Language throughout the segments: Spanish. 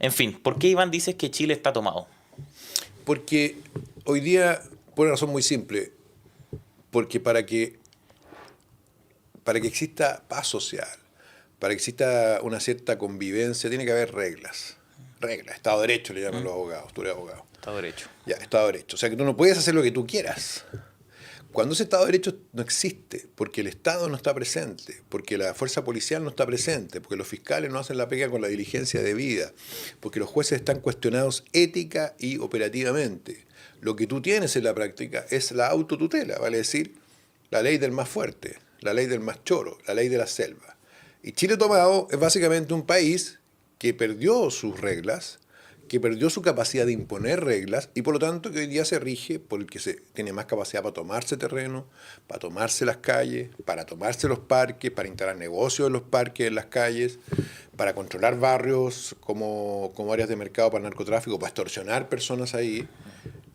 En fin, ¿por qué Iván dices que Chile está tomado? Porque hoy día, por una razón muy simple, porque para que exista paz social, para que exista una cierta convivencia, tiene que haber reglas. Reglas, Estado de Derecho le llaman los abogados, tú eres abogado. Estado de Derecho. Ya, Estado de Derecho. O sea que tú no puedes hacer lo que tú quieras. Cuando ese Estado de Derecho no existe, porque el Estado no está presente, porque la fuerza policial no está presente, porque los fiscales no hacen la pega con la diligencia debida, porque los jueces están cuestionados ética y operativamente, lo que tú tienes en la práctica es la autotutela, vale decir, la ley del más fuerte, la ley del más choro, la ley de la selva. Y Chile tomado es básicamente un país que perdió sus reglas, que perdió su capacidad de imponer reglas y por lo tanto que hoy día se rige por el que se tiene más capacidad para tomarse terreno, para tomarse las calles, para tomarse los parques, para instalar negocios en los parques, en las calles, para controlar barrios como áreas de mercado para el narcotráfico, para extorsionar personas ahí.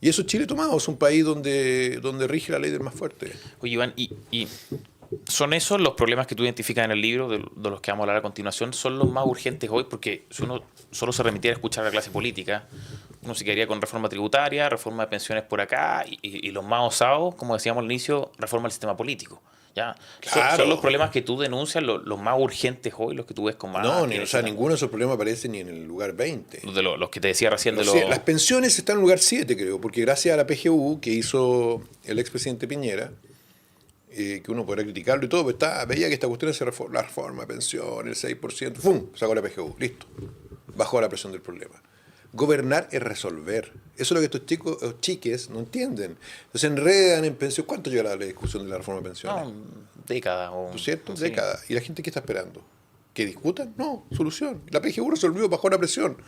Y eso es Chile tomado, es un país donde rige la ley del más fuerte. Oye, Iván, y ¿son esos los problemas que tú identificas en el libro, de los que vamos a hablar a continuación? ¿Son los más urgentes hoy? Porque si uno solo se remitiera a escuchar a la clase política, uno se quedaría con reforma tributaria, reforma de pensiones por acá, y los más osados, como decíamos al inicio, reforma del sistema político. ¿Ya? Claro. ¿Son los problemas que tú denuncias los más urgentes hoy, los que tú ves con más... No, o sea, ninguno de esos problemas aparece ni en el lugar 20. Los que te decía recién de los... Las pensiones están en el lugar 7, creo, porque gracias a la PGU que hizo el expresidente Piñera, que uno podrá criticarlo y todo, pero veía que esta cuestión es la reforma de pensión, el 6%, ¡fum! Sacó la PGU, listo. Bajó la presión del problema. Gobernar es resolver. Eso es lo que estos chicos o chiques no entienden. Se enredan en pensión. ¿Cuánto lleva la discusión de la reforma de pensiones? No, décadas. ¿No es cierto? Sí. Décadas. ¿Y la gente qué está esperando? ¿Que discutan? No, solución. La PGU resolvió, bajó la presión.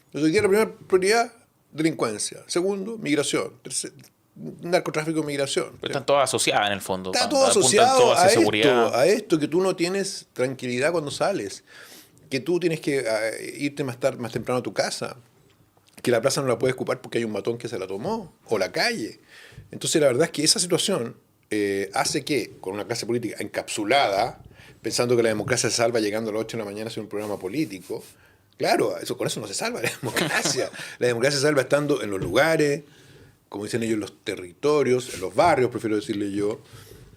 Entonces, hoy día la primera prioridad, delincuencia. Segundo, migración. Tercero, narcotráfico y migración. Pero están todas asociadas en el fondo. Está todo asociado todo hacia a esto, que tú no tienes tranquilidad cuando sales, que tú tienes que irte más temprano a tu casa, que la plaza no la puedes ocupar porque hay un matón que se la tomó, o la calle. Entonces la verdad es que esa situación hace que, con una clase política encapsulada, pensando que la democracia se salva llegando a las 8 de la mañana a hacer un programa político, claro, con eso no se salva la democracia. La democracia se salva estando en los lugares, como dicen ellos, en los territorios, en los barrios, prefiero decirle yo,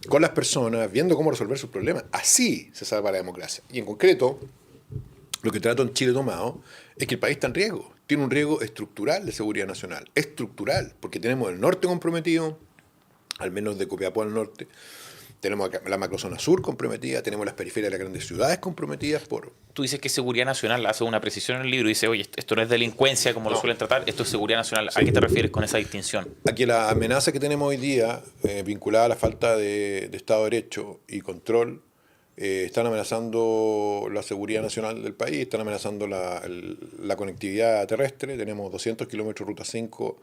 con las personas, viendo cómo resolver sus problemas. Así se salva la democracia. Y en concreto, lo que trato en Chile tomado es que el país está en riesgo. Tiene un riesgo estructural de seguridad nacional. Estructural, porque tenemos el norte comprometido, al menos de Copiapó al norte. Tenemos la macrozona sur comprometida, tenemos las periferias de las grandes ciudades comprometidas por... Tú dices que seguridad nacional, hace una precisión en el libro y dice, oye, esto no es delincuencia como lo suelen tratar, esto es seguridad nacional. ¿A qué te refieres con esa distinción? A que la amenaza que tenemos hoy día, vinculada a la falta de Estado de Derecho y control, están amenazando la seguridad nacional del país, están amenazando la conectividad terrestre. Tenemos 200 kilómetros Ruta 5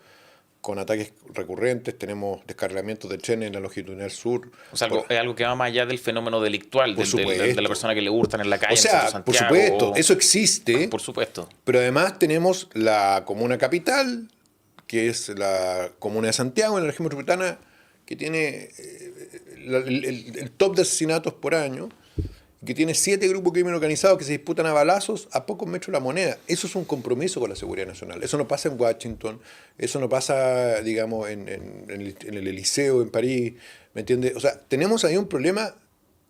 con ataques recurrentes, tenemos descarrilamientos de trenes en la longitudinal sur. O sea, es algo que va más allá del fenómeno delictual, de la persona que le hurtan en la calle. O sea, en Santiago, por supuesto, eso existe. Por supuesto. Pero además tenemos la comuna capital, que es la comuna de Santiago, en la región metropolitana, que tiene el top de asesinatos por año, que tiene 7 grupos de crimen organizados que se disputan a balazos a pocos metros de la moneda. Eso es un compromiso con la seguridad nacional. Eso no pasa en Washington, eso no pasa, digamos, en el Eliseo, en París, ¿me entiendes? O sea, tenemos ahí un problema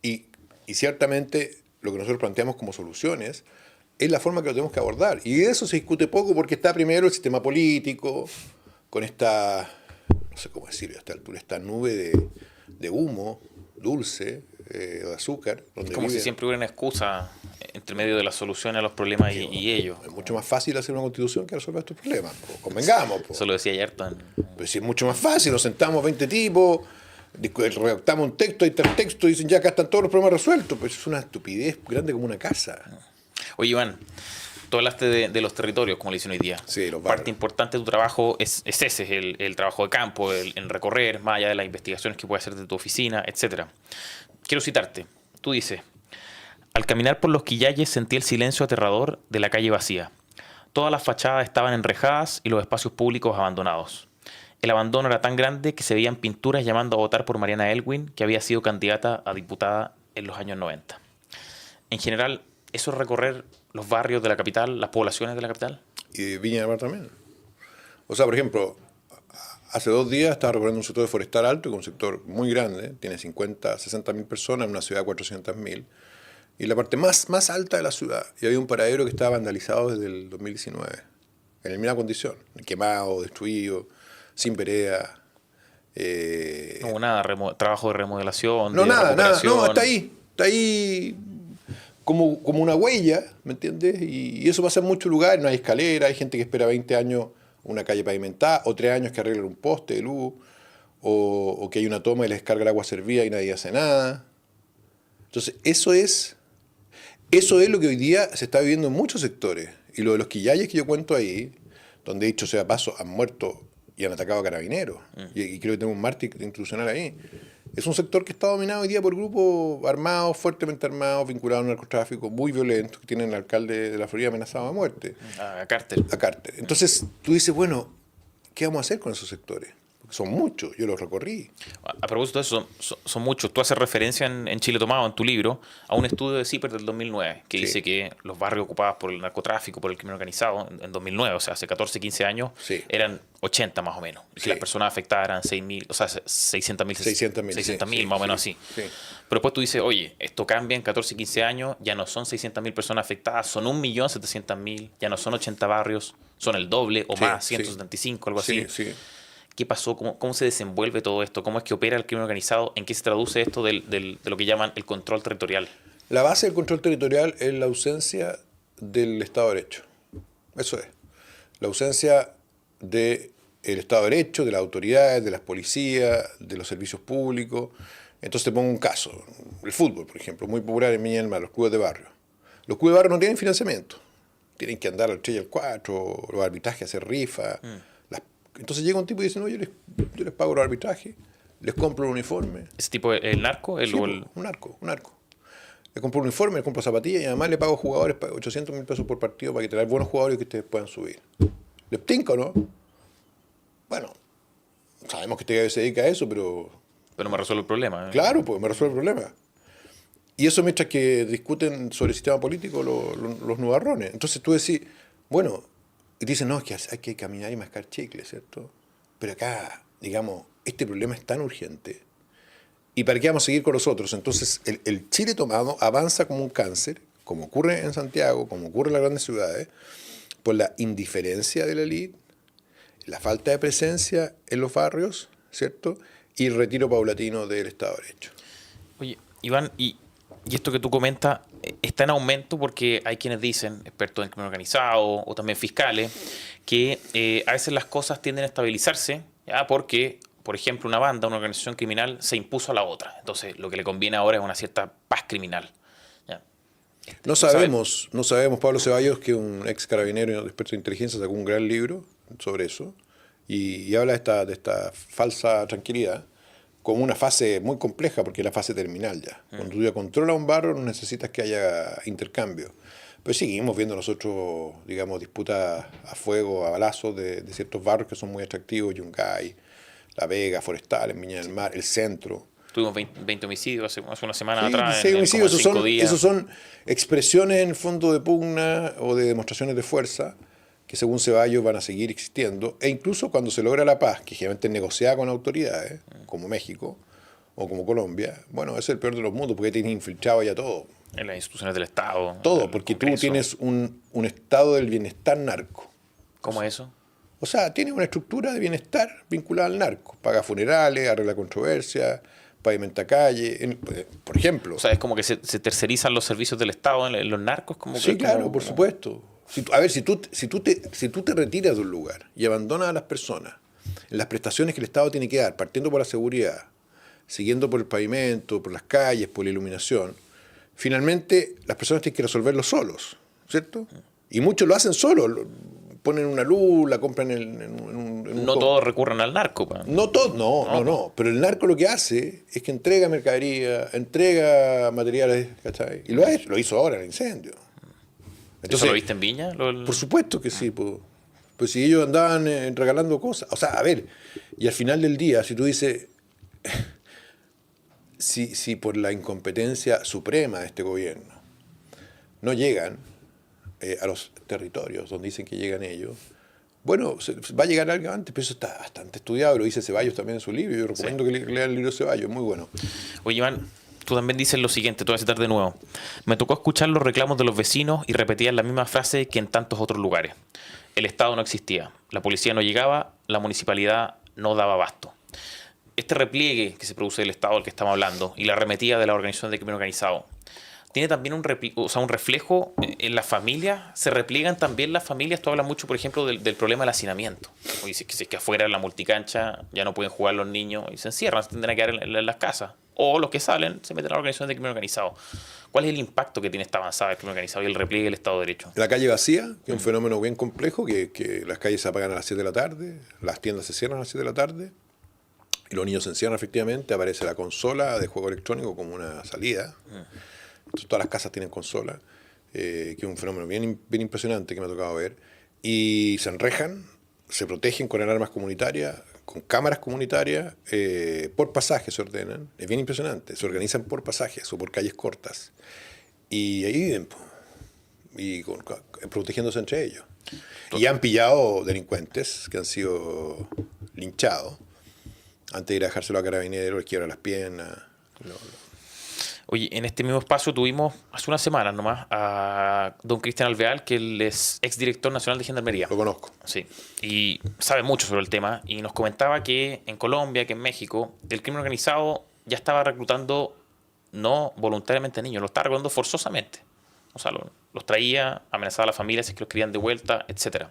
y ciertamente lo que nosotros planteamos como soluciones es la forma que lo tenemos que abordar. Y de eso se discute poco porque está primero el sistema político, con esta, no sé cómo decirlo a esta altura, esta nube de humo dulce, de azúcar. Donde como si siempre hubiera una excusa entre medio de la solución a los problemas y ellos. Es mucho más fácil hacer una constitución que resolver estos problemas. Convengamos. Eso lo decía ayer. Pues sí, es mucho más fácil. Nos sentamos 20 tipos, redactamos un texto, ahí está el texto, y dicen ya acá están todos los problemas resueltos. Pues es una estupidez grande como una casa. Oye, Iván, tú hablaste de los territorios, como le dicen hoy día. Sí, los barrios. Parte importante de tu trabajo es ese, es el trabajo de campo, el recorrer, más allá de las investigaciones que puedes hacer de tu oficina, etc. Quiero citarte. Tú dices, al caminar por los quillayes sentí el silencio aterrador de la calle vacía. Todas las fachadas estaban enrejadas y los espacios públicos abandonados. El abandono era tan grande que se veían pinturas llamando a votar por Mariana Elwin, que había sido candidata a diputada en los años 90. En general, ¿eso es recorrer los barrios de la capital, las poblaciones de la capital? y de Viña del Mar también. O sea, por ejemplo, hace 2 días estaba recorriendo un sector de Forestal Alto, que es un sector muy grande, tiene 50, 60 mil personas, en una ciudad de 400 mil, y la parte más alta de la ciudad, y había un paradero que estaba vandalizado desde el 2019, en la misma condición, quemado, destruido, sin vereda. No hubo nada, trabajo de remodelación, No, de nada, recuperación. no, está ahí como una huella, ¿me entiendes? Y eso pasa en muchos lugares, no hay escalera, hay gente que espera 20 años una calle pavimentada, o 3 años que arreglan un poste de luz, o que hay una toma y les descarga el agua servida y nadie hace nada. Entonces, eso es lo que hoy día se está viviendo en muchos sectores. Y lo de los quillayes que yo cuento ahí, donde dicho sea paso, han muerto y han atacado a carabineros. Y creo que tengo un mártir institucional ahí. Es un sector que está dominado hoy día por grupos armados, fuertemente armados, vinculados al narcotráfico, muy violentos, que tienen al alcalde de la Florida amenazado de muerte. A Carter. A Carter. Entonces tú dices, bueno, ¿qué vamos a hacer con esos sectores? Porque son muchos, yo los recorrí. A propósito de eso, son muchos. Tú haces referencia en Chile Tomado, en tu libro, a un estudio de CIPER del 2009, que Sí. dice que los barrios ocupados por el narcotráfico, por el crimen organizado, en 2009, o sea, hace 14, 15 años, Sí. eran 80 más o menos. Y Sí. que las personas afectadas eran 6.000, o sea, 600.000. 600.000, 600.000, sí, más o menos sí, así. sí. Pero después tú dices, oye, esto cambia en 14, 15 años, ya no son 600.000 personas afectadas, son 1.700.000, ya no son 80 barrios, son el doble o Sí, más, sí. 175, algo Sí, así. sí. ¿Qué pasó? ¿Cómo se desenvuelve todo esto? ¿Cómo es que opera el crimen organizado? ¿En qué se traduce esto de lo que llaman el control territorial? La base del control territorial es la ausencia del Estado de Derecho. Eso es. La ausencia del Estado de Derecho, de las autoridades, de las policías, de los servicios públicos. Entonces te pongo un caso. El fútbol, por ejemplo, muy popular en Viña del Mar, los clubes de barrio. Los clubes de barrio no tienen financiamiento. Tienen que andar al 3 y al 4, los arbitrajes, hacer rifas. Entonces llega un tipo y dice, no, yo les pago los arbitrajes, les compro el uniforme. ¿Ese tipo, el narco? Sí, un arco. Le compro un uniforme, le compro zapatillas y además le pago a jugadores 800.000 pesos por partido para que traigan buenos jugadores que ustedes puedan subir. ¿Les tinca o no? Bueno, sabemos que usted se dedica a eso, pero Pero me resuelve el problema. claro, pues me resuelve el problema. Y eso mientras que discuten sobre el sistema político los nubarrones. Entonces tú decís, bueno, y te dicen, no, es que hay que caminar y mascar chicle, ¿cierto? Pero acá, digamos, este problema es tan urgente. ¿Y para qué vamos a seguir con los otros? Entonces, el Chile tomado avanza como un cáncer, como ocurre en Santiago, como ocurre en las grandes ciudades, por la indiferencia de la élite, la falta de presencia en los barrios, ¿cierto? Y el retiro paulatino del Estado de Derecho. Oye, Iván, y esto que tú comentas está en aumento porque hay quienes dicen, expertos en crimen organizado o también fiscales, que a veces las cosas tienden a estabilizarse, ¿ya? Porque, por ejemplo, una banda, una organización criminal se impuso a la otra. Entonces, lo que le conviene ahora es una cierta paz criminal. ¿Ya? No sabemos, Pablo Ceballos, que es un ex carabinero experto de inteligencia, sacó un gran libro sobre eso y habla de esta falsa tranquilidad como una fase muy compleja, porque es la fase terminal ya. Cuando tú ya controlas un barrio, no necesitas que haya intercambio. Pero seguimos viendo nosotros, digamos, disputas a fuego, a balazos de ciertos barrios que son muy atractivos, Yungay, La Vega, Forestal, en Viña del Mar, el centro. Tuvimos 20 homicidios hace una semana Sí, atrás, 16 en homicidios, como 5 días. esos son expresiones en el fondo de pugna o de demostraciones de fuerza que según Ceballos van a seguir existiendo, e incluso cuando se logra la paz, que generalmente es negociada con autoridades, como México o como Colombia, bueno, ese es el peor de los mundos, porque tienes infiltrado ya todo. En las instituciones del Estado. Todo, del porque tú Congreso. tienes un estado del bienestar narco. ¿Cómo es eso? O sea, tienes una estructura de bienestar vinculada al narco. Paga funerales, arregla controversias, pavimenta calle, por ejemplo. O sea, es como que se tercerizan los servicios del Estado en los narcos. Como Sí, que, claro, como- por supuesto. A ver, si tú te retiras de un lugar y abandonas a las personas en las prestaciones que el Estado tiene que dar, partiendo por la seguridad, siguiendo por el pavimento, por las calles, por la iluminación, finalmente las personas tienen que resolverlo solos, ¿cierto? Y muchos lo hacen solos. Ponen una luz, la compran en un No todos recurren al narco. Pa. No todo, no. Pero el narco lo que hace es que entrega mercadería, entrega materiales, ¿cachai? Y lo hizo ahora en el incendio. ¿Eso lo viste en Viña? Por supuesto que sí, pues si ellos andaban regalando cosas. O sea, a ver, y al final del día, si tú dices, si por la incompetencia suprema de este gobierno no llegan a los territorios donde dicen que llegan ellos, bueno, va a llegar algo antes, pero eso está bastante estudiado, lo dice Ceballos también en su libro. Yo recomiendo que lean el libro de Ceballos, es muy bueno. Oye, Iván, tú también dices lo siguiente, te voy a citar de nuevo. Me tocó escuchar los reclamos de los vecinos y repetían la misma frase que en tantos otros lugares. El Estado no existía, la policía no llegaba, la municipalidad no daba abasto. Este repliegue que se produce del Estado del que estamos hablando y la arremetida de la organización de crimen organizado, tiene también un reflejo en las familias. Se repliegan también las familias. Tú hablas mucho, por ejemplo, del problema del hacinamiento. O dices que si es que afuera en la multicancha ya no pueden jugar los niños y se encierran, se tendrán que quedar en las casas. O los que salen se meten a la organización de crimen organizado. ¿Cuál es el impacto que tiene esta avanzada del crimen organizado y el repliegue del Estado de Derecho? La calle vacía, que es un fenómeno bien complejo, que las calles se apagan a las 7 de la tarde, las tiendas se cierran a las 7 de la tarde, y los niños se encierran efectivamente, aparece la consola de juego electrónico como una salida. Entonces, todas las casas tienen consola, que es un fenómeno bien impresionante que me ha tocado ver, y se enrejan, se protegen con alarmas comunitarias, con cámaras comunitarias, por pasaje se ordenan, es bien impresionante, se organizan por pasajes o por calles cortas, y ahí viven, y protegiéndose entre ellos. Y han pillado delincuentes que han sido linchados, antes de ir a dejárselo a carabineros, les quiebran las piernas. Oye, en este mismo espacio tuvimos hace unas semanas nomás a don Cristian Alvear, que él es exdirector nacional de Gendarmería. Lo conozco. Sí, y sabe mucho sobre el tema y nos comentaba que en Colombia, que en México, el crimen organizado ya estaba reclutando no voluntariamente niños, los estaba reclutando forzosamente. O sea, los traía, amenazaba a las familias si es que los querían de vuelta, etcétera.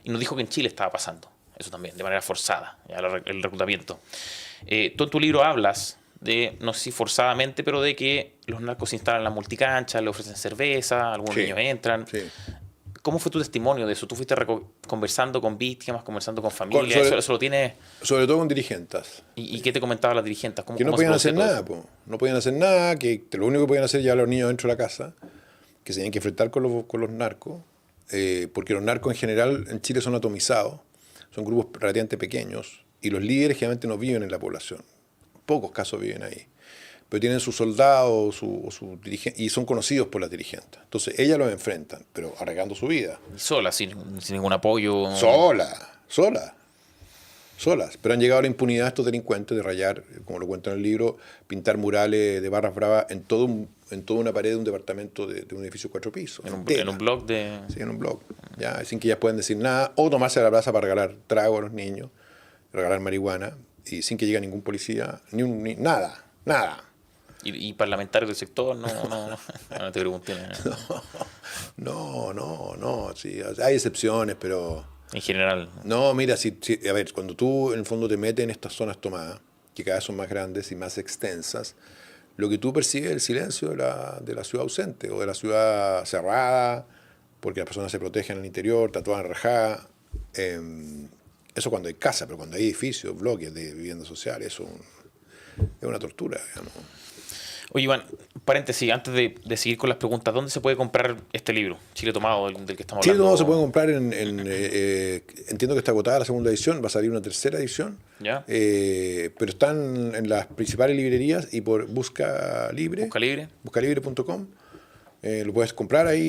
Y nos dijo que en Chile estaba pasando eso también, de manera forzada, ya el reclutamiento. Tú en tu libro hablas de, no sé si forzadamente, pero de que los narcos se instalan en las multicanchas, le ofrecen cerveza, algunos niños entran. Sí. ¿Cómo fue tu testimonio de eso? ¿Tú fuiste conversando con víctimas, conversando con familias? ¿Eso lo tienes? Sobre todo con dirigentes. ¿Y qué te comentaban las dirigentes? Que no podían hacer nada, no podían hacer nada, que lo único que podían hacer ya los niños dentro de la casa, que se tenían que enfrentar con los narcos, porque los narcos en general en Chile son atomizados, son grupos relativamente pequeños, y los líderes generalmente no viven en la población. Pocos casos viven ahí. Pero tienen sus soldados su y son conocidos por las dirigentes. Entonces, ellas los enfrentan, pero arriesgando su vida. Y sola, sin ningún apoyo. Solas. Pero han llegado a la impunidad estos delincuentes de rayar, como lo cuento en el libro, pintar murales de barras bravas en toda una pared de un departamento de un edificio de 4 pisos. En un blog de... Sí, en un blog. Ya, sin que ellas puedan decir nada, o tomarse a la plaza para regalar trago a los niños, regalar marihuana, y sin que llegue ningún policía, nada. ¿Y parlamentarios del sector? No te pregunté. No. Sí, hay excepciones, pero... En general. No, mira, a ver, cuando tú en el fondo te metes en estas zonas tomadas, que cada vez son más grandes y más extensas, lo que tú percibes es el silencio de la ciudad ausente o de la ciudad cerrada, porque las personas se protegen en el interior, está toda enrejada. Eso cuando hay casa, pero cuando hay edificios, bloques de viviendas sociales, eso es una tortura, digamos. Oye, Iván, paréntesis, antes de seguir con las preguntas, ¿dónde se puede comprar este libro, Chile Tomado, del que estamos hablando? Chile Tomado se puede comprar entiendo que está agotada la segunda edición, va a salir una tercera edición, ¿Ya? Pero están en las principales librerías y por Busca Libre, buscalibre.com. Lo puedes comprar ahí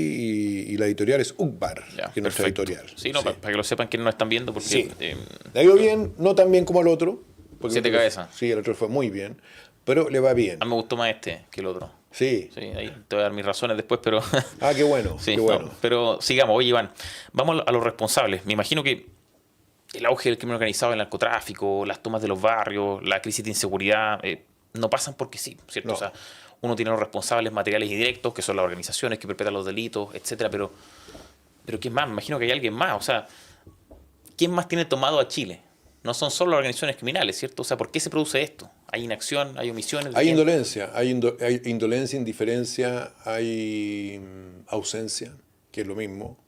y la editorial es Ugbar, que es nuestra editorial. Sí, para que lo sepan quienes nos están viendo. Porque, sí. Le ha ido bien, no tan bien como el otro. 7 cabezas. Sí, el otro fue muy bien, pero le va bien. A mí me gustó más este que el otro. Sí. Ahí te voy a dar mis razones después, pero... Qué bueno, sí, qué bueno. No, pero sigamos. Oye, Iván, vamos a los responsables. Me imagino que el auge del crimen organizado, el narcotráfico, las tomas de los barrios, la crisis de inseguridad, no pasan porque sí, ¿cierto? No. O sea, uno tiene los responsables materiales y directos, que son las organizaciones que perpetran los delitos, etcétera, pero ¿quién más? Me imagino que hay alguien más. O sea, ¿quién más tiene tomado a Chile? No son solo las organizaciones criminales, ¿cierto? O sea, ¿por qué se produce esto? ¿Hay inacción? ¿Hay omisiones? Hay indolencia, hay indolencia, indiferencia, hay ausencia, que es lo mismo.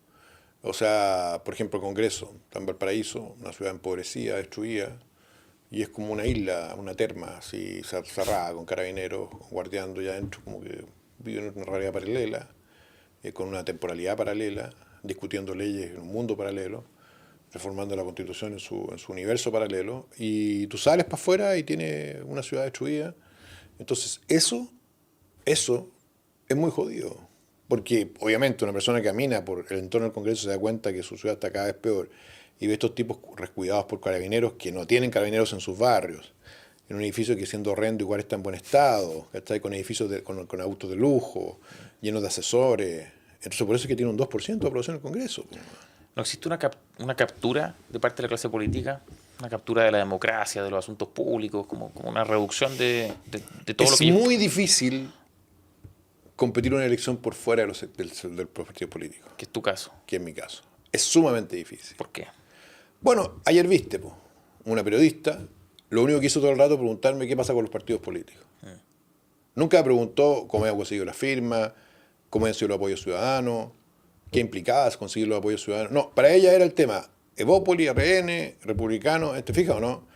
O sea, por ejemplo, el Congreso, está en Valparaíso, una ciudad empobrecida, destruida, y es como una isla, una terma, así cerrada, con carabineros guardiando ya adentro, como que viven en una realidad paralela, con una temporalidad paralela, discutiendo leyes en un mundo paralelo, reformando la Constitución en su universo paralelo, y tú sales para afuera y tienes una ciudad destruida. Entonces, eso es muy jodido. Porque obviamente una persona que camina por el entorno del Congreso se da cuenta que su ciudad está cada vez peor y ve estos tipos resguardados por carabineros que no tienen carabineros en sus barrios, en un edificio que siendo horrendo igual está en buen estado, ¿cachai? Con edificios con autos de lujo, llenos de asesores. Entonces por eso es que tiene un 2% de aprobación en el Congreso. ¿No existe una captura de parte de la clase política? Una captura de la democracia, de los asuntos públicos, como una reducción de todo lo que Es muy difícil competir una elección por fuera del partido político, que es tu caso. que es mi caso. Es sumamente difícil. ¿Por qué? Bueno, ayer viste, una periodista, lo único que hizo todo el rato es preguntarme qué pasa con los partidos políticos. Nunca me preguntó cómo había conseguido la firma, cómo había sido el apoyo ciudadano, qué implicaba conseguir los apoyos ciudadanos. No, para ella era el tema Evópoli, RN, republicano, ¿te fijas o no?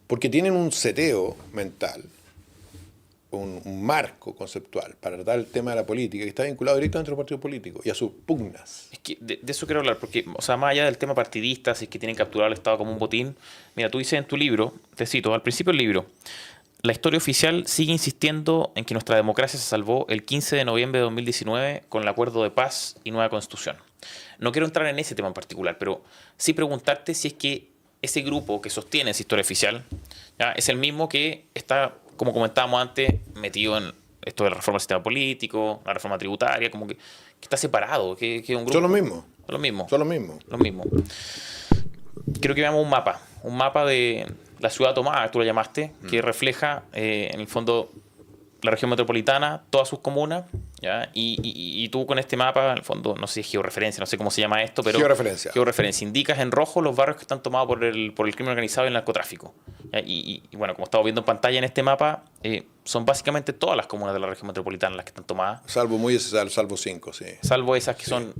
Porque tienen un seteo mental, un marco conceptual para tratar el tema de la política que está vinculado directamente a los partidos políticos y a sus pugnas. Es que de eso quiero hablar, porque, o sea, más allá del tema partidista, si es que tienen capturado al Estado como un botín, mira, tú dices en tu libro, te cito, al principio del libro, la historia oficial sigue insistiendo en que nuestra democracia se salvó el 15 de noviembre de 2019 con el acuerdo de paz y nueva constitución. No quiero entrar en ese tema en particular, pero sí preguntarte si es que ese grupo que sostiene esa historia oficial, ¿ya?, es el mismo que está, como comentábamos antes, metido en esto de la reforma del sistema político, la reforma tributaria, como que está separado, que es un grupo. Son los mismos. Son los mismos. Son los mismos. Los mismos. Quiero que veamos un mapa de la ciudad tomada, tú lo llamaste, que refleja en el fondo la región metropolitana, todas sus comunas, ¿ya? Y tú con este mapa, en el fondo, no sé si es georreferencia, no sé cómo se llama esto, pero georreferencia. Indicas en rojo los barrios que están tomados por el crimen organizado y el narcotráfico. ¿Ya? Y bueno, como estamos viendo en pantalla en este mapa, son básicamente todas las comunas de la región metropolitana las que están tomadas. Salvo 5, sí. Salvo esas que son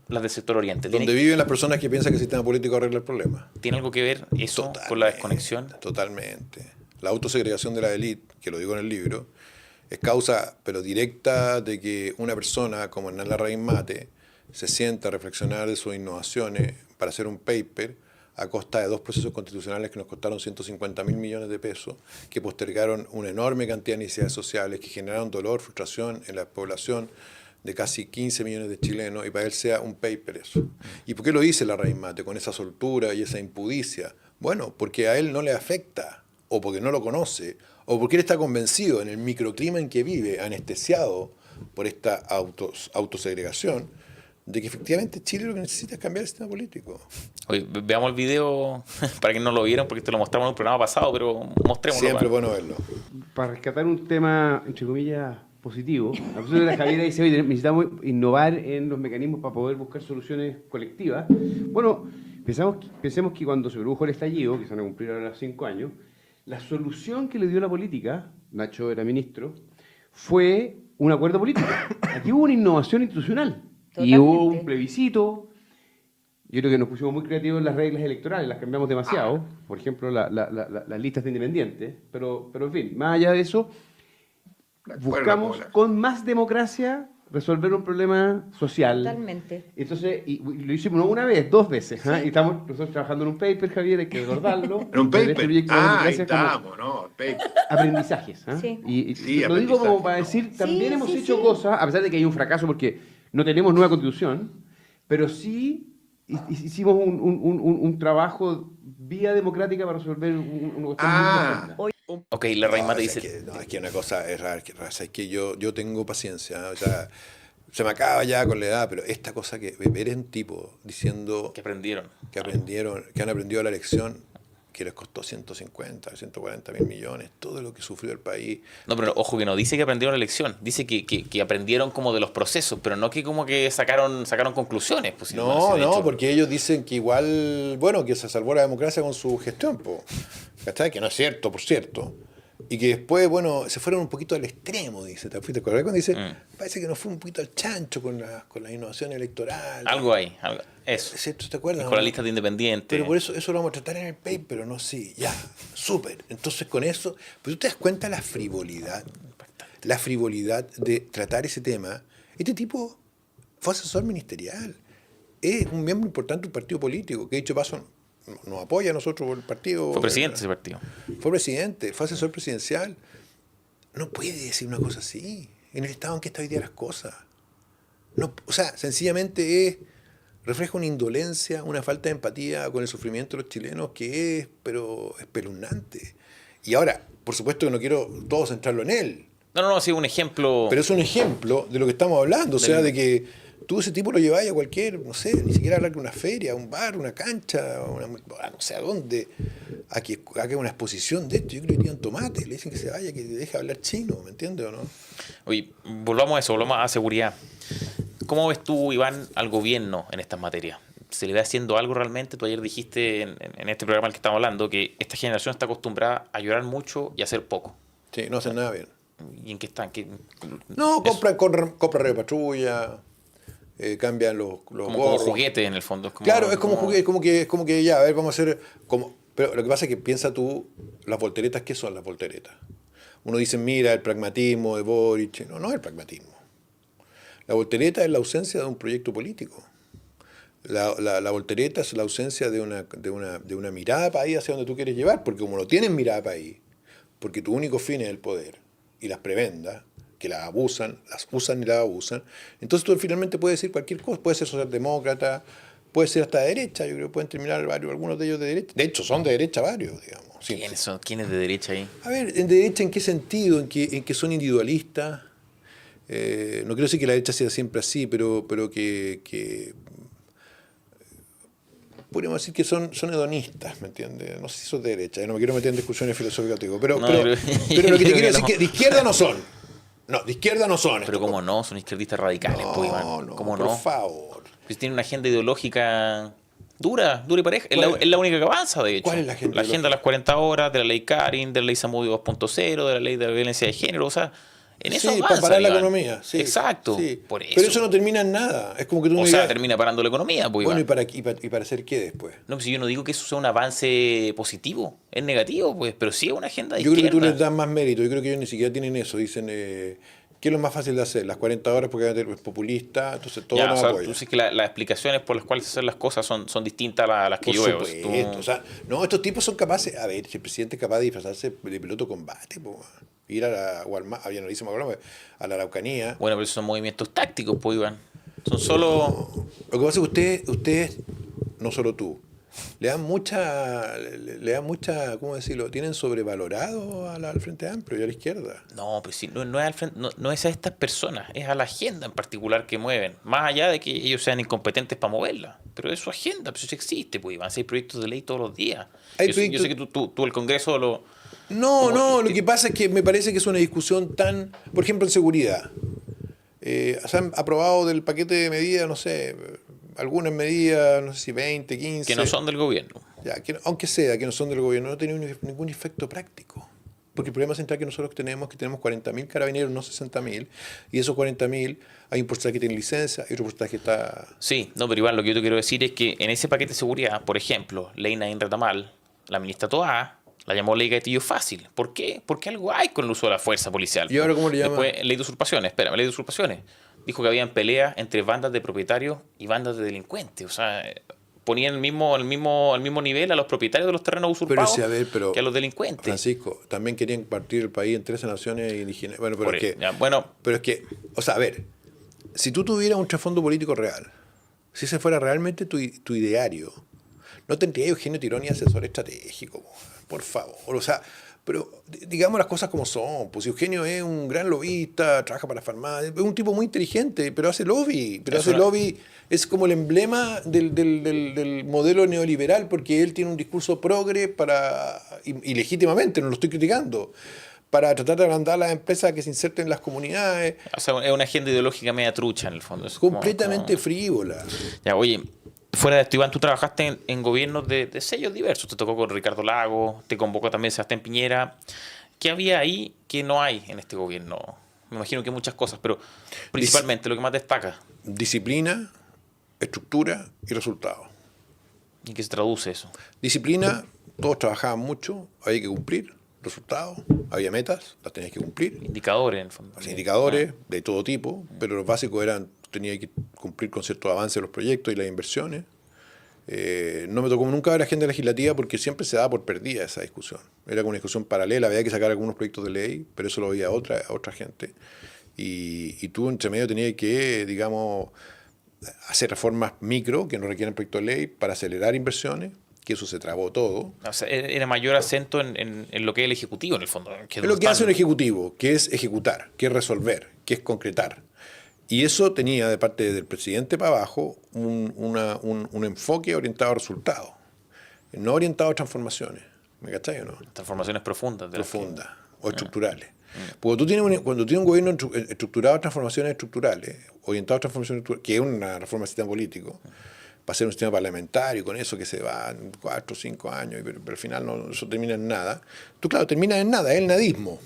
las del sector oriente. Donde viven las personas que piensan que el sistema político arregla el problema. ¿Tiene algo que ver eso con la desconexión? Totalmente. La autosegregación de la élite, que lo digo en el libro, es causa, pero directa, de que una persona como Hernán Larraín Mate se sienta a reflexionar de sus innovaciones para hacer un paper a costa de 2 procesos constitucionales que nos costaron 150.000 millones de pesos, que postergaron una enorme cantidad de iniciativas sociales, que generaron dolor, frustración en la población de casi 15 millones de chilenos, y para él sea un paper eso. ¿Y por qué lo dice Larraín Mate con esa soltura y esa impudicia? Bueno, porque a él no le afecta, o porque no lo conoce, o porque él está convencido en el microclima en que vive, anestesiado por esta autosegregación, de que efectivamente Chile lo que necesita es cambiar el sistema político. Oye, veamos el video para que no lo vieron, porque te lo mostramos en un programa pasado, pero mostrémoslo. Siempre es bueno verlo. Para rescatar un tema, entre comillas, positivo, la profesora de la Javiera dice: hoy necesitamos innovar en los mecanismos para poder buscar soluciones colectivas. Bueno, pensemos que cuando se produjo el estallido, que se van a cumplir ahora 5 años, la solución que le dio la política, Nacho era ministro, fue un acuerdo político. Aquí hubo una innovación institucional. Totalmente. Y hubo un plebiscito. Yo creo que nos pusimos muy creativos en las reglas electorales, las cambiamos demasiado. Por ejemplo, las listas de independientes. Pero en fin, más allá de eso, buscamos con más democracia resolver un problema social. Totalmente. Entonces, y lo hicimos no una vez, 2 veces. Sí. Y estamos nosotros trabajando en un paper, Javier, hay que recordarlo. En un paper. Este proyecto ahí estamos, ¿no? Paper. Aprendizajes. Sí. Y sí, lo digo como para decir, también hemos hecho cosas, a pesar de que hay un fracaso porque no tenemos nueva constitución, pero sí hicimos un trabajo vía democrática para resolver una cuestión muy profunda. Ok, Larraín Mate dice... Es que una cosa es rara, es que yo tengo paciencia, o sea, se me acaba ya con la edad, pero esta cosa que ver en tipo diciendo... Que aprendieron. Que han aprendido la lección, que les costó 150, 140 mil millones, todo lo que sufrió el país. No, pero ojo, que no dice que aprendieron la lección, dice que aprendieron como de los procesos, pero no que como que sacaron conclusiones. Pues, no, porque ellos dicen que igual, bueno, que se salvó la democracia con su gestión, ¿cachai? Que no es cierto, por cierto. Y que después, bueno, se fueron un poquito al extremo, dice. ¿Te acuerdas cuando dice? Parece que nos fue un poquito al chancho con la innovación electoral. Algo ahí, eso. ¿Cierto? ¿Te acuerdas? Con la lista de independientes. Pero por eso lo vamos a tratar en el paper, pero no, sí, ya, súper. Entonces con eso, pues tú te das cuenta la frivolidad de tratar ese tema. Este tipo fue asesor ministerial, es un miembro importante de un partido político, que dicho paso nos apoya a nosotros por el partido. Fue presidente ese partido. Fue presidente, fue asesor presidencial. No puede decir una cosa así, en el estado en que está hoy día las cosas. No, o sea, sencillamente refleja una indolencia, una falta de empatía con el sufrimiento de los chilenos que es, pero espeluznante. Y ahora, por supuesto que no quiero todo centrarlo en él, No, sí, un ejemplo. pero es un ejemplo de lo que estamos hablando, o sea, de que tú ese tipo lo lleváis a cualquier, no sé, ni siquiera a hablar de una feria, a un bar, una cancha, no sé a dónde, a que haga una exposición de esto. Yo creo que tiran tomate, le dicen que se vaya, que deje hablar chino, ¿me entiendes o no? Oye, volvamos a eso, volvamos a seguridad. ¿Cómo ves tú, Iván, al gobierno en estas materias? ¿Se le va haciendo algo realmente? Tú ayer dijiste en este programa al que estamos hablando que esta generación está acostumbrada a llorar mucho y a hacer poco. Sí, no hacen nada bien. ¿Y en qué están? No, compra radio patrulla, cambian los Como gorros. juguetes en el fondo. Claro, es como que ya, a ver, vamos a hacer como. Pero lo que pasa es que piensa tú, las volteretas, ¿qué son las volteretas? Uno dice, mira, el pragmatismo de Boric. No, no es el pragmatismo. La voltereta es la ausencia de un proyecto político. La voltereta es la ausencia de una mirada país hacia donde tú quieres llevar, porque como no tienen mirada país, porque tu único fin es el poder y las prebendas, que las usan y las abusan, entonces tú finalmente puedes decir cualquier cosa, puedes ser socialdemócrata, puede ser hasta de derecha, yo creo que pueden terminar algunos de ellos de derecha, de hecho son de derecha varios, digamos. Sí. ¿Quiénes de derecha ahí? A ver, ¿de derecha en qué sentido? ¿En que son individualistas? No quiero decir que la derecha sea siempre así, pero que podríamos decir que son hedonistas, ¿me entiendes? No sé si son de derecha, no me quiero meter en discusiones filosóficas, pero No, lo que te quiero decir es no. que de izquierda no son. No, de izquierda no son. Pero cómo no, son izquierdistas radicales, pues, Iván. No, ¿Cómo por no? favor. Pues tienen una agenda ideológica dura y pareja. Es la única que avanza, de hecho. ¿Cuál es la agenda La agenda de las 40 horas, de la ley Karin, de la ley Samudio 2.0, de la ley de la violencia de género, o sea, en eso Sí, avanza, para parar la Iván. economía. Sí, Exacto, sí. por eso. Pero eso no termina en nada. Es como que tú O me sea, digas, termina parando la economía, pues, bueno, Iván. ¿y para hacer qué después? No, pues si yo no digo que eso sea un avance positivo, es negativo, pues, pero sí es una agenda de Yo creo que tú izquierda. les das más mérito. Yo creo que ellos ni siquiera tienen eso. Dicen, ¿qué es lo más fácil de hacer? Las 40 horas porque es populista, entonces todo Ya, nos o sea, apoya. tú dices que las explicaciones por las cuales se hacen las cosas son distintas a las que Por yo veo. supuesto. O sea, no, estos tipos son capaces. A ver, si el presidente es capaz de disfrazarse de piloto de combate, po, ir a la Walmart, ya no lo hice, me acuerdo, a la Araucanía. Bueno, pero esos son movimientos tácticos, pues, Iván. Son solo... Lo que pasa es que ustedes, no solo tú, le dan mucha, ¿cómo decirlo? Tienen sobrevalorado al Frente Amplio y a la izquierda. No, pues sí, no es al frente, no es a estas personas, es a la agenda en particular que mueven. Más allá de que ellos sean incompetentes para moverla. Pero es su agenda, pues eso existe, pues, Iván. Si hay proyectos de ley todos los días. Hay Yo sé que tú el Congreso lo... No, lo que pasa es que me parece que es una discusión tan, por ejemplo, en seguridad. Se han aprobado del paquete de medidas, no sé, algunas medidas, no sé si 20, 15. que no son del gobierno. Ya, aunque sea que no son del gobierno, no tienen ningún efecto práctico. Porque el problema central que nosotros tenemos es que tenemos 40.000 carabineros, no 60.000, y esos 40.000 hay un porcentaje que tiene licencia y otro porcentaje que está... Sí, no, pero Iván, lo que yo te quiero decir es que en ese paquete de seguridad, por ejemplo, ley Naín Retamal, la ministra Toá, la llamó ley gatillo fácil. ¿Por qué? Porque algo hay con el uso de la fuerza policial. ¿Y ahora cómo le llama? Después, ley de usurpaciones, espérame, ley de usurpaciones. Dijo que habían peleas entre bandas de propietarios y bandas de delincuentes. O sea, ponían al mismo nivel a los propietarios de los terrenos usurpados que a los delincuentes. Francisco, también querían partir el país en 13 naciones indígenas. Bueno, pero Por es que... ahí, ya, bueno, Pero es que, o sea, a ver, si tú tuvieras un trasfondo político real, si ese fuera realmente tu ideario, no tendría Eugenio Tironi asesor estratégico, por favor. O sea, pero digamos las cosas como son. Pues Eugenio es un gran lobista, trabaja para farmacias, es un tipo muy inteligente, pero hace lobby. Pero hace lobby, es como el emblema del modelo neoliberal, porque él tiene un discurso progre y legítimamente, no lo estoy criticando, para tratar de agrandar las empresas que se inserten en las comunidades. o sea, es una agenda ideológica media trucha en el fondo. Es Completamente frívola. Ya, oye, fuera de esto, Iván, tú trabajaste en gobiernos de sellos diversos. Te tocó con Ricardo Lago, te convocó también Sebastián Piñera. ¿Qué había ahí que no hay en este gobierno? Me imagino que muchas cosas, pero principalmente lo que más destaca. Disciplina, estructura y resultados. ¿En qué se traduce eso? Disciplina, todos trabajaban mucho, había que cumplir. Resultados, había metas, las tenías que cumplir. Indicadores, en el fondo. Los indicadores de todo tipo, pero los básicos eran, tenías que cumplir con ciertos avances de los proyectos y las inversiones. No me tocó nunca ver agenda legislativa porque siempre se daba por perdida esa discusión. Era como una discusión paralela, había que sacar algunos proyectos de ley, pero eso lo veía otra gente. Y tú entre medio tenías que, digamos, hacer reformas micro que no requieren proyecto de ley para acelerar inversiones, que eso se trabó todo. O sea, era mayor acento en lo que es el Ejecutivo, en el fondo. Es lo que hace un Ejecutivo, que es ejecutar, que es resolver, que es concretar. Y eso tenía de parte del presidente para abajo un enfoque orientado a resultados, no orientado a transformaciones. ¿Me cachai o no? Transformaciones profundas. Profundas o estructurales. Porque cuando tienes un gobierno estructurado a transformaciones estructurales, orientado a transformaciones estructurales, que es una reforma del sistema político, para ser un sistema parlamentario, con eso que se va en 4 o 5 años, pero al final no, eso termina en nada. Tú, claro, terminas en nada, es el nadismo.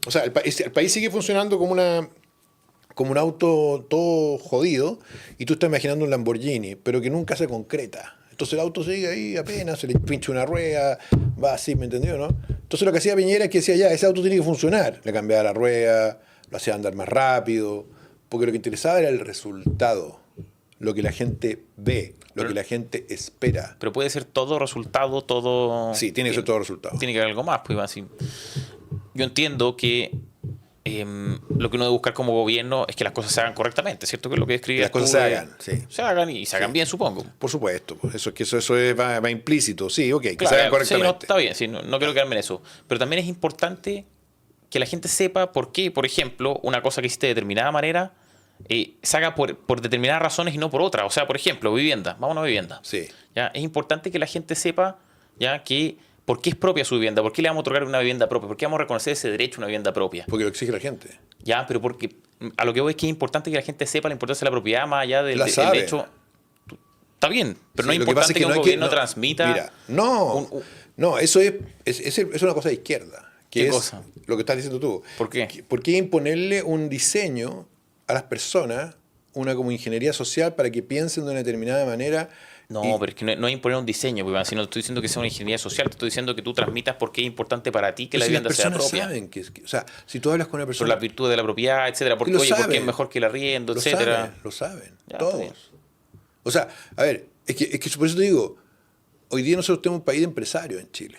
O sea, el país sigue funcionando como un auto todo jodido, y tú estás imaginando un Lamborghini, pero que nunca se concreta. Entonces el auto sigue ahí apenas, se le pincha una rueda, va así, ¿me entendió, no? Entonces lo que hacía Piñera es que decía, ya, ese auto tiene que funcionar. Le cambiaba la rueda, lo hacía andar más rápido, porque lo que interesaba era el resultado, lo que la gente ve, lo que la gente espera. Pero puede ser todo resultado, todo... Sí, tiene que ser todo resultado. Tiene que haber algo más, pues, Iván. Sí. Yo entiendo que lo que uno debe buscar como gobierno es que las cosas se hagan correctamente, ¿cierto? Que es lo que escribías las cosas tú, se hagan, sí. Se hagan y se hagan bien, supongo. Por supuesto, va implícito, sí, ok, que Claro, se hagan correctamente. Sí, no, está bien, sí, no quiero quedarme en eso. Pero también es importante que la gente sepa por qué, por ejemplo, una cosa que hiciste de determinada manera se haga por determinadas razones y no por otras. O sea, por ejemplo, vivienda. Vamos a una vivienda. Sí. ¿Ya? Es importante que la gente sepa ya que por qué es propia su vivienda, por qué le vamos a otorgar una vivienda propia, por qué vamos a reconocer ese derecho a una vivienda propia. Porque lo exige la gente. Ya, pero porque a lo que voy es que es importante que la gente sepa la importancia de la propiedad más allá del hecho. Está bien, pero no es importante que un gobierno transmita. Mira, no, eso es una cosa de izquierda. ¿Qué cosa? Lo que estás diciendo tú. ¿Por qué? ¿Por qué imponerle un diseño a las personas, una como ingeniería social, para que piensen de una determinada manera? No, pero es que no es imponer un diseño, pues, sino te estoy diciendo que sea una ingeniería social, te estoy diciendo que tú transmitas por qué es importante para ti que la vivienda sea propia. Saben o sea, si tú hablas con una persona... Por la virtud de la propiedad, etcétera, porque, oye, porque es mejor que el arriendo, etcétera. Lo saben, Ya, todos. O sea, a ver, es que por eso te digo, hoy día nosotros tenemos un país de empresarios en Chile.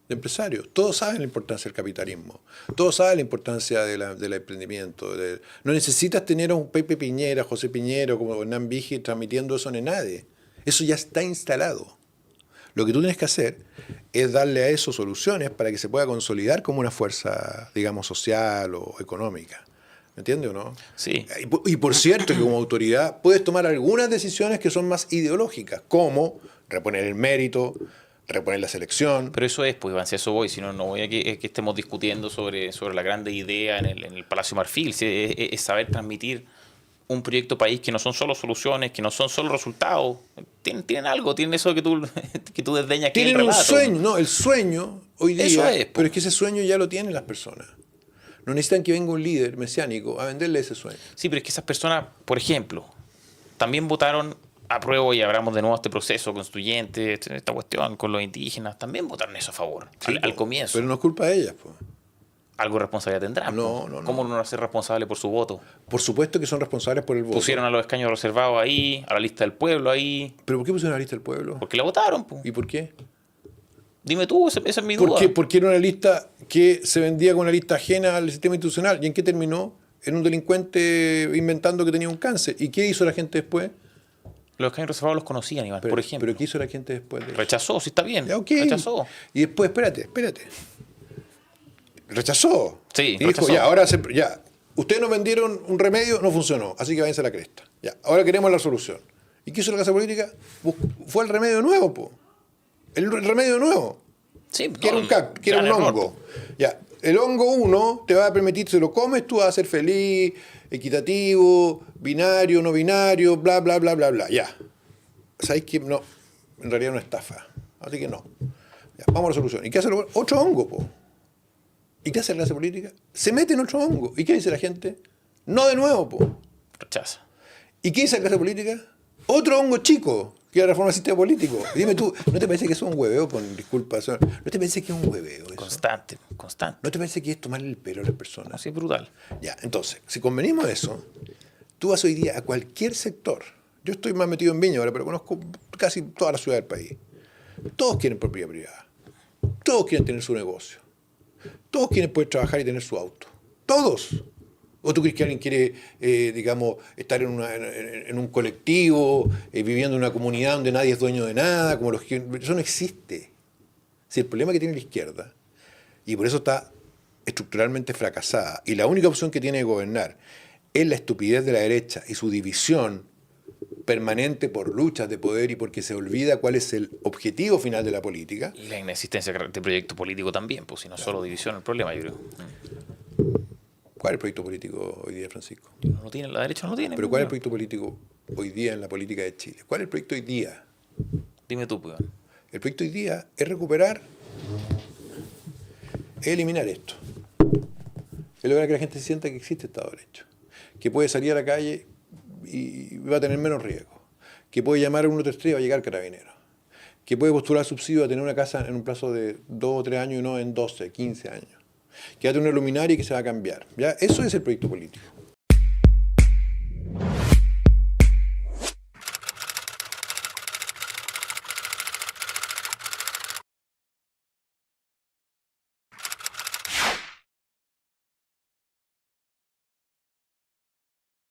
De empresarios. Todos saben la importancia del capitalismo. Todos saben la importancia del emprendimiento. No necesitas tener a un Pepe Piñera, José Piñero, como Hernán Vigi transmitiendo eso en ENADE. Eso ya está instalado. Lo que tú tienes que hacer es darle a eso soluciones para que se pueda consolidar como una fuerza, digamos, social o económica. ¿Me entiendes o no? Sí. Y por cierto, que como autoridad puedes tomar algunas decisiones que son más ideológicas, como reponer el mérito, reponer la selección. Pero eso es, pues, Iván, si a eso voy, si no voy a que estemos discutiendo sobre la grande idea en el Palacio Marfil. Si es saber transmitir un proyecto país que no son solo soluciones, que no son solo resultados. Tienen algo, tienen eso que tú desdeñas que tienen el relato. Un sueño, no, el sueño hoy día, eso es, pero es que ese sueño ya lo tienen las personas. No necesitan que venga un líder mesiánico a venderle ese sueño. Sí, pero es que esas personas, por ejemplo, también votaron a prueba, y hablamos de nuevo este proceso constituyente, esta cuestión con los indígenas, también votaron eso a favor, Sí, al comienzo. Pero no es culpa de ellas, pues. Algo de responsabilidad tendrán. No. ¿Cómo no ser responsable por su voto? Por supuesto que son responsables por el voto. Pusieron a los escaños reservados ahí, a la lista del pueblo ahí. ¿Pero por qué pusieron la lista del pueblo? Porque la votaron, pues. ¿Y por qué? Dime tú, esa es mi duda. Porque era una lista que se vendía con una lista ajena al sistema institucional. ¿Y en qué terminó? En un delincuente inventando que tenía un cáncer. ¿Y qué hizo la gente después? Los escaños reservados los conocían, Iván, por ejemplo. ¿Pero qué hizo la gente después de eso? Rechazó, sí está bien. Ya, ok. Rechazó. Y después, espérate. Rechazó. Sí, y dijo, rechazó. ya, ustedes nos vendieron un remedio, no funcionó, así que váyanse a la cresta. Ya, ahora queremos la solución. ¿Y qué hizo la clase política? Fue el remedio nuevo, po. El remedio nuevo. Sí, Que era un hongo. Ya, el hongo 1 te va a permitir, si lo comes, tú vas a ser feliz, equitativo, binario, no binario, bla, bla, bla, bla, bla. Ya. ¿Sabéis que no? En realidad es una estafa. Así que no. Ya, vamos a la solución. ¿Y qué hace otro hongo, po? ¿Y qué hace la clase política? Se mete en otro hongo. ¿Y qué dice la gente? No de nuevo, po. Rechaza. ¿Y qué dice la clase política? Otro hongo chico, que es la reforma del sistema político. Y dime tú, ¿no te parece que eso es un hueveo? Con disculpas, ¿no te parece que es un hueveo eso? Constante. ¿No te parece que es tomarle el pelo a las personas? Así es brutal. Ya, entonces, si convenimos eso, tú vas hoy día a cualquier sector. Yo estoy más metido en Viña ahora, pero conozco casi toda la ciudad del país. Todos quieren propiedad privada. Todos quieren tener su negocio. Todos quieren poder trabajar y tener su auto. Todos. ¿O tú crees que alguien quiere, digamos, estar en un colectivo, viviendo en una comunidad donde nadie es dueño de nada? Como los que... Eso no existe. Si el problema que tiene la izquierda, y por eso está estructuralmente fracasada, y la única opción que tiene de gobernar es la estupidez de la derecha y su división permanente por luchas de poder y porque se olvida cuál es el objetivo final de la política. Y la inexistencia de proyecto político también, pues si no solo división el problema, yo creo. ¿Cuál es el proyecto político hoy día, Francisco? No tiene, la derecha no tiene. Pero ¿cuál es el proyecto político hoy día en la política de Chile? ¿Cuál es el proyecto hoy día? Dime tú, pues. El proyecto hoy día es recuperar, es eliminar esto. Es lograr que la gente se sienta que existe Estado de Derecho. Que puede salir a la calle y va a tener menos riesgo. Que puede llamar a un 123 y va a llegar carabinero. Que puede postular subsidio a tener una casa en un plazo de 2 o 3 años y no en 12, 15 años. Que va a tener una luminaria y que se va a cambiar. ¿Ya? Eso es el proyecto político.